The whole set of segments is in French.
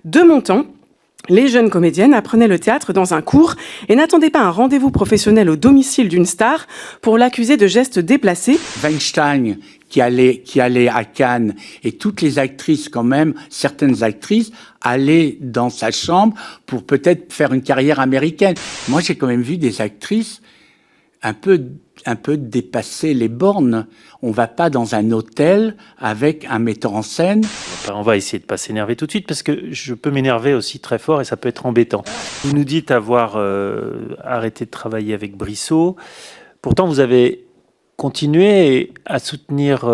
De mon temps, les jeunes comédiennes apprenaient le théâtre dans un cours et n'attendaient pas un rendez-vous professionnel au domicile d'une star pour l'accuser de gestes déplacés. Weinstein qui allait à Cannes et toutes les actrices quand même, certaines actrices, allaient dans sa chambre pour peut-être faire une carrière américaine. Moi, j'ai quand même vu des actrices un peu dépasser les bornes. On va pas dans un hôtel avec un metteur en scène. On va essayer de pas s'énerver tout de suite parce que je peux m'énerver aussi très fort et ça peut être embêtant. Vous nous dites avoir arrêté de travailler avec Brissot. Pourtant, vous avez continué à soutenir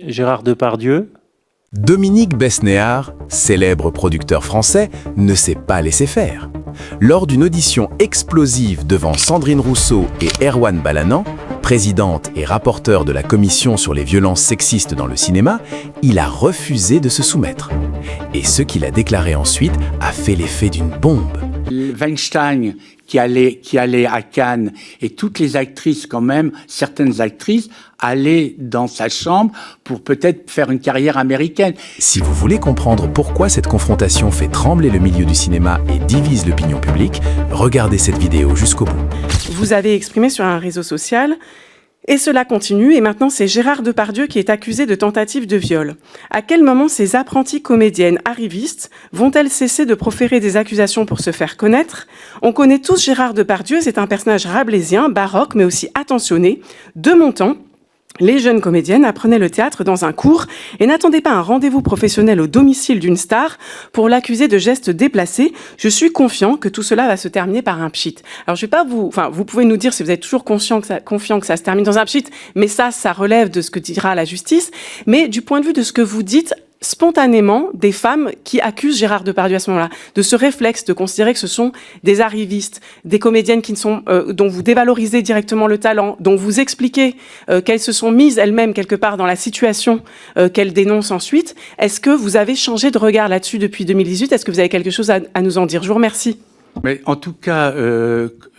Gérard Depardieu. Dominique Besnéard, célèbre producteur français, ne s'est pas laissé faire. Lors d'une audition explosive devant Sandrine Rousseau et Erwan Balanan, présidente et rapporteur de la commission sur les violences sexistes dans le cinéma, il a refusé de se soumettre. Et ce qu'il a déclaré ensuite a fait l'effet d'une bombe. Weinstein qui allait à Cannes et toutes les actrices quand même, certaines actrices, allaient dans sa chambre pour peut-être faire une carrière américaine. Si vous voulez comprendre pourquoi cette confrontation fait trembler le milieu du cinéma et divise l'opinion publique, regardez cette vidéo jusqu'au bout. Vous avez exprimé sur un réseau social. Et cela continue, et maintenant c'est Gérard Depardieu qui est accusé de tentative de viol. À quel moment ces apprenties comédiennes arrivistes vont-elles cesser de proférer des accusations pour se faire connaître? On connaît tous Gérard Depardieu, c'est un personnage rabelaisien, baroque, mais aussi attentionné. De mon temps, les jeunes comédiennes apprenaient le théâtre dans un cours et n'attendaient pas un rendez-vous professionnel au domicile d'une star pour l'accuser de gestes déplacés. Je suis confiant que tout cela va se terminer par un pchit. Alors je vais pas vous pouvez nous dire si vous êtes toujours confiant que ça se termine dans un pchit, mais ça relève de ce que dira la justice. Mais du point de vue de ce que vous dites, spontanément des femmes qui accusent Gérard Depardieu à ce moment-là, de ce réflexe de considérer que ce sont des arrivistes, des comédiennes qui ne sont, dont vous dévalorisez directement le talent, dont vous expliquez qu'elles se sont mises elles-mêmes quelque part dans la situation qu'elles dénoncent ensuite. Est-ce que vous avez changé de regard là-dessus depuis 2018? Est-ce que vous avez quelque chose à nous en dire? Je vous remercie. Mais en tout cas,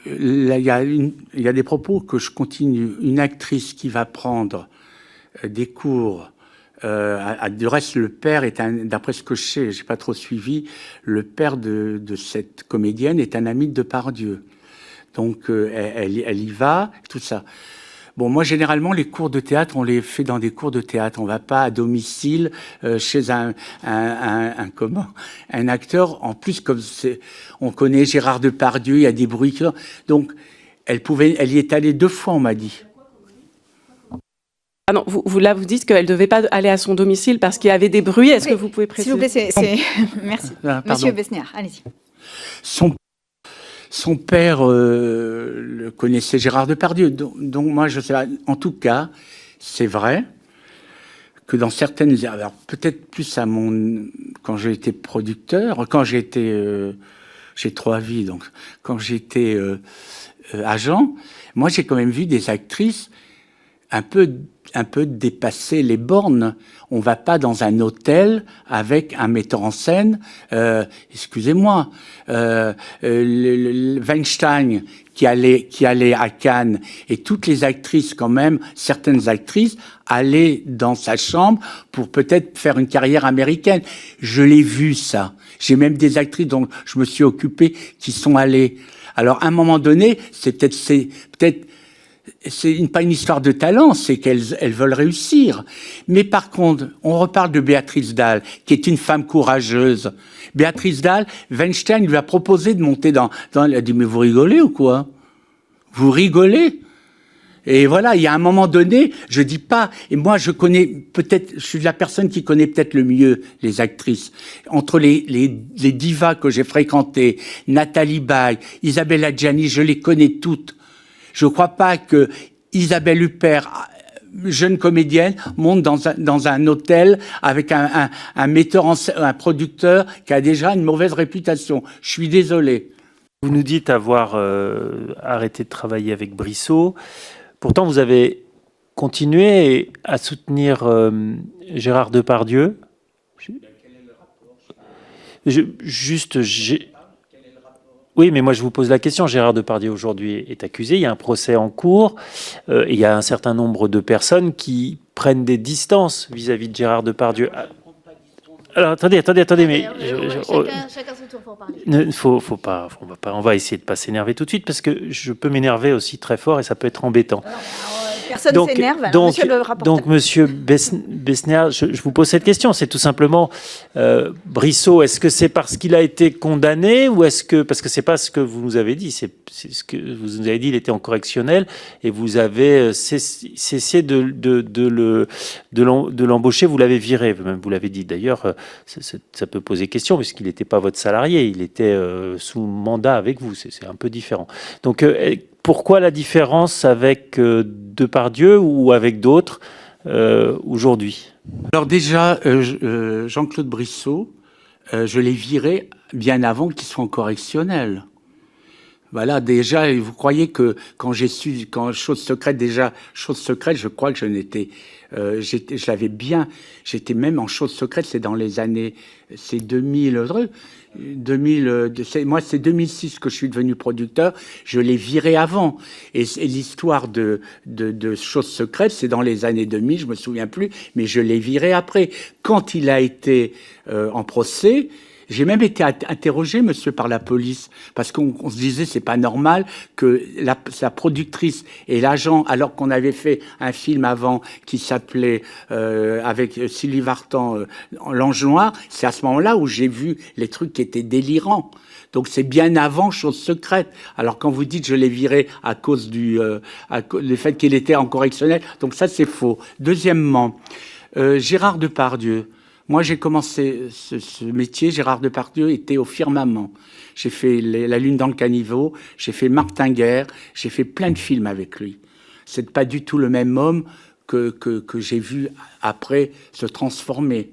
il y a des propos que je continue. Une actrice qui va prendre des cours. Du reste, le père est d'après ce que je sais, j'ai pas trop suivi, le père de cette comédienne est un ami de Depardieu. Donc, elle y va, tout ça. Bon, moi, généralement, les cours de théâtre, on les fait dans des cours de théâtre. On va pas à domicile, chez un acteur. En plus, comme on connaît Gérard Depardieu, il y a des bruits. Donc, elle y est allée 2 fois, on m'a dit. Ah non, vous dites qu'elle ne devait pas aller à son domicile parce qu'il y avait des bruits. Est-ce que vous pouvez préciser? S'il vous plaît, merci. Monsieur Besnéard, allez-y. Son père connaissait Gérard Depardieu. Donc moi, je sais pas. En tout cas, c'est vrai que dans certaines... Alors peut-être plus quand j'ai été producteur, quand j'ai été... j'ai 3 vies, donc quand j'étais agent, moi j'ai quand même vu des actrices un peu dépasser les bornes. On va pas dans un hôtel avec un metteur en scène. Excusez-moi, Weinstein qui allait à Cannes et toutes les actrices quand même, certaines actrices allaient dans sa chambre pour peut-être faire une carrière américaine. Je l'ai vu ça. J'ai même des actrices dont je me suis occupé qui sont allées. Alors à un moment donné, c'est pas une histoire de talent, c'est qu'elles veulent réussir. Mais par contre, on reparle de Béatrice Dalle, qui est une femme courageuse. Béatrice Dalle, Weinstein lui a proposé de monter elle a dit, mais vous rigolez ou quoi? Vous rigolez? Et voilà, il y a un moment donné, je dis pas, et moi je suis la personne qui connaît peut-être le mieux les actrices. Entre les divas que j'ai fréquentées, Nathalie Baye, Isabelle Adjani, je les connais toutes. Je ne crois pas que Isabelle Huppert, jeune comédienne, monte dans un hôtel avec un metteur un producteur qui a déjà une mauvaise réputation. Je suis désolé. Vous nous dites avoir arrêté de travailler avec Brissot. Pourtant, vous avez continué à soutenir Gérard Depardieu. Quel est le rapport? Oui, mais moi je vous pose la question. Gérard Depardieu aujourd'hui est accusé, il y a un procès en cours, il y a un certain nombre de personnes qui prennent des distances vis-à-vis de Gérard Depardieu. Alors attendez, mais Chacun son tour pour parler. on va essayer de pas s'énerver tout de suite parce que je peux m'énerver aussi très fort et ça peut être embêtant. Personne ne s'énerve, alors monsieur le rapporteur. Donc, monsieur Besnéard, je vous pose cette question. C'est tout simplement, Brissot, est-ce que c'est parce qu'il a été condamné ou est-ce que, parce que c'est pas ce que vous nous avez dit, c'est ce que vous nous avez dit, il était en correctionnel et vous avez cessé de l'embaucher, vous l'avez viré, même vous l'avez dit. D'ailleurs, ça peut poser question puisqu'il n'était pas votre salarié, il était sous mandat avec vous, c'est un peu différent. Donc, pourquoi la différence avec Depardieu ou avec d'autres aujourd'hui? Alors déjà, Jean-Claude Brissot, je l'ai viré bien avant qu'il soit en correctionnel. Voilà, déjà, vous croyez que quand chose secrète, je crois que je n'étais, je l'avais bien, j'étais même en chose secrète, c'est dans les années, c'est 2000, moi c'est 2006 que je suis devenu producteur, je l'ai viré avant. Et l'histoire de choses secrètes, c'est dans les années 2000, je me souviens plus, mais je l'ai viré après. Quand il a été en procès, j'ai même été interrogé, monsieur, par la police, parce qu'on se disait c'est pas normal que la productrice et l'agent, alors qu'on avait fait un film avant qui s'appelait avec Sylvie Vartan, L'Ange Noir, c'est à ce moment-là où j'ai vu les trucs qui étaient délirants. Donc c'est bien avant Chose secrète. Alors quand vous dites je l'ai viré à cause du fait qu'il était en correctionnel, donc ça c'est faux. Deuxièmement, Gérard Depardieu. Moi, j'ai commencé ce métier. Gérard Depardieu était au Firmament. J'ai fait La Lune dans le caniveau, j'ai fait Martinguer, j'ai fait plein de films avec lui. C'est pas du tout le même homme que j'ai vu après se transformer.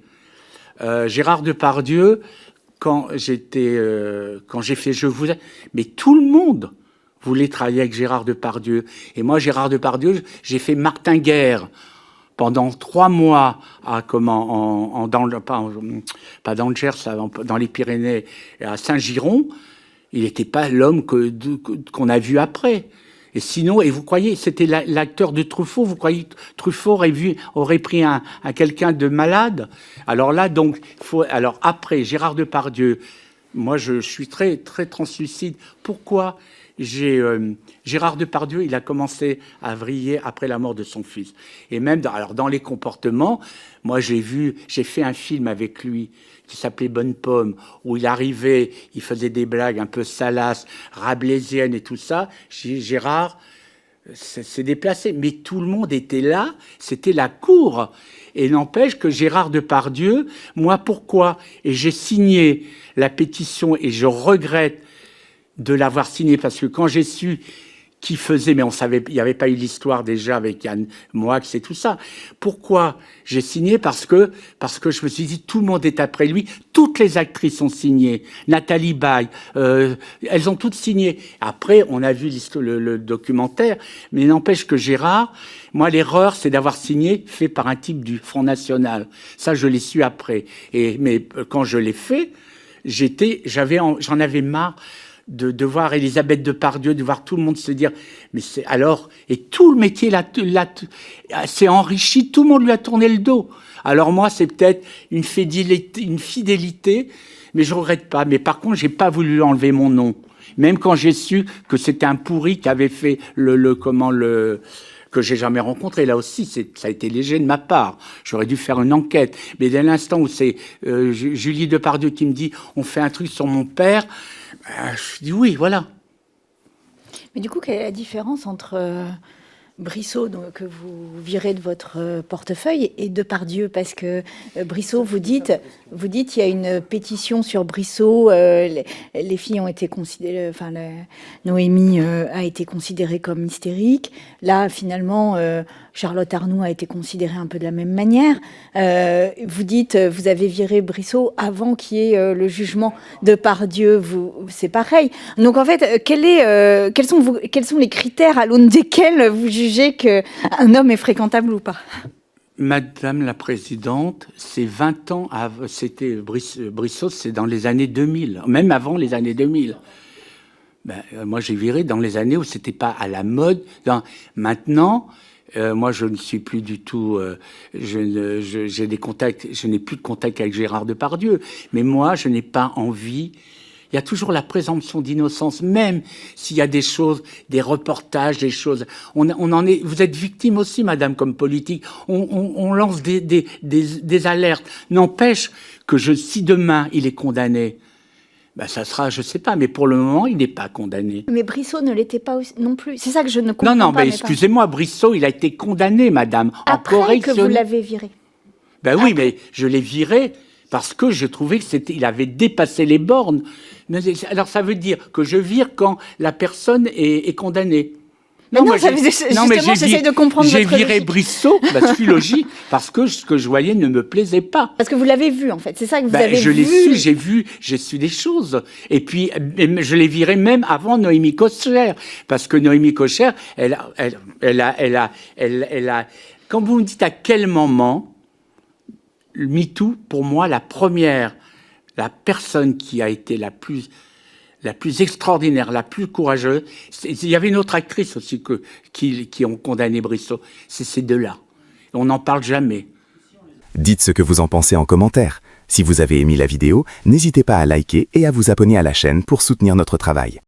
Gérard Depardieu, quand j'ai fait Je vous aime, mais tout le monde voulait travailler avec Gérard Depardieu. Et moi, Gérard Depardieu, j'ai fait Martinguer pendant 3 mois pas dans le Gers, dans les Pyrénées, à Saint-Giron. Il n'était pas l'homme qu'on a vu après. Et sinon, et vous croyez, c'était l'acteur de Truffaut, vous croyez que Truffaut aurait pris quelqu'un de malade? Alors là, donc, alors après, Gérard Depardieu, moi je suis très, très translucide. Pourquoi? Gérard Depardieu, il a commencé à vriller après la mort de son fils. Et même dans les comportements, moi j'ai fait un film avec lui qui s'appelait Bonne Pomme, où il arrivait, il faisait des blagues un peu salaces, rabelaisiennes et tout ça. Gérard s'est déplacé, mais tout le monde était là, c'était la cour. Et n'empêche que Gérard Depardieu, moi pourquoi? Et j'ai signé la pétition et je regrette de l'avoir signé, parce que quand j'ai su qui faisait, mais on savait, il n'y avait pas eu l'histoire déjà avec Yann Moix et tout ça. Pourquoi j'ai signé? Parce que je me suis dit, tout le monde est après lui, toutes les actrices ont signé, Nathalie Baye, elles ont toutes signé. Après, on a vu le documentaire, mais n'empêche que Gérard, moi, l'erreur, c'est d'avoir signé fait par un type du Front National. Ça, je l'ai su après. Mais quand je l'ai fait, j'en avais marre de voir Elisabeth Depardieu, de voir tout le monde se dire, mais c'est alors, et tout le métier s'est enrichi, tout le monde lui a tourné le dos. Alors moi, c'est peut-être une fidélité, mais je regrette pas. Mais par contre, j'ai pas voulu enlever mon nom, même quand j'ai su que c'était un pourri qui avait fait que j'ai jamais rencontré. Là aussi, ça a été léger de ma part. J'aurais dû faire une enquête. Mais dès l'instant où c'est Julie Depardieu qui me dit, on fait un truc sur mon père, je dis oui, voilà. Mais du coup, quelle est la différence entre Brissot, donc, que vous virez de votre portefeuille, et Depardieu? Parce que Brissot, vous dites il y a une pétition sur Brissot, les filles ont été considérées, enfin Noémie a été considérée comme hystérique. Là, finalement, Charlotte Arnoult a été considérée un peu de la même manière. Vous dites, vous avez viré Brissot avant qu'il y ait le jugement de Depardieu. C'est pareil. Donc en fait, quels sont les critères à l'aune desquels vous jugez qu'un homme est fréquentable ou pas? Madame la Présidente, c'est 20 ans, c'était Brissot, c'est dans les années 2000, même avant les années 2000. Moi, j'ai viré dans les années où c'était pas à la mode. Maintenant, Moi, je ne suis plus du tout. J'ai des contacts. Je n'ai plus de contact avec Gérard Depardieu. Mais moi, je n'ai pas envie. Il y a toujours la présomption d'innocence, même s'il y a des choses, des reportages, des choses. On en est. Vous êtes victime aussi, madame, comme politique. On lance des alertes. N'empêche que si demain il est condamné, ben ça sera, je sais pas. Mais pour le moment, il n'est pas condamné. Mais Brissot ne l'était pas aussi, non plus. C'est ça que je ne comprends pas. Non, mais excusez-moi, Brissot, il a été condamné, madame, en correction. Après que vous l'avez viré. Ben oui, mais je l'ai viré parce que je trouvais que il avait dépassé les bornes. Mais alors ça veut dire que je vire quand la personne est condamnée. Mais non, justement, j'essaie de comprendre votre logique. J'ai viré Brissot, je suis logique, parce que ce que je voyais ne me plaisait pas. Parce que vous l'avez vu, en fait, c'est ça que vous avez vu. Je l'ai su, j'ai su des choses. Et puis, je l'ai viré même avant Noémie Kocher, parce que Noémie Kocher, elle a. Quand vous me dites à quel moment, le MeToo, pour moi, la personne qui a été la plus extraordinaire, la plus courageuse. Il y avait une autre actrice aussi qui ont condamné Brissot. C'est ces deux-là. On n'en parle jamais. Dites ce que vous en pensez en commentaire. Si vous avez aimé la vidéo, n'hésitez pas à liker et à vous abonner à la chaîne pour soutenir notre travail.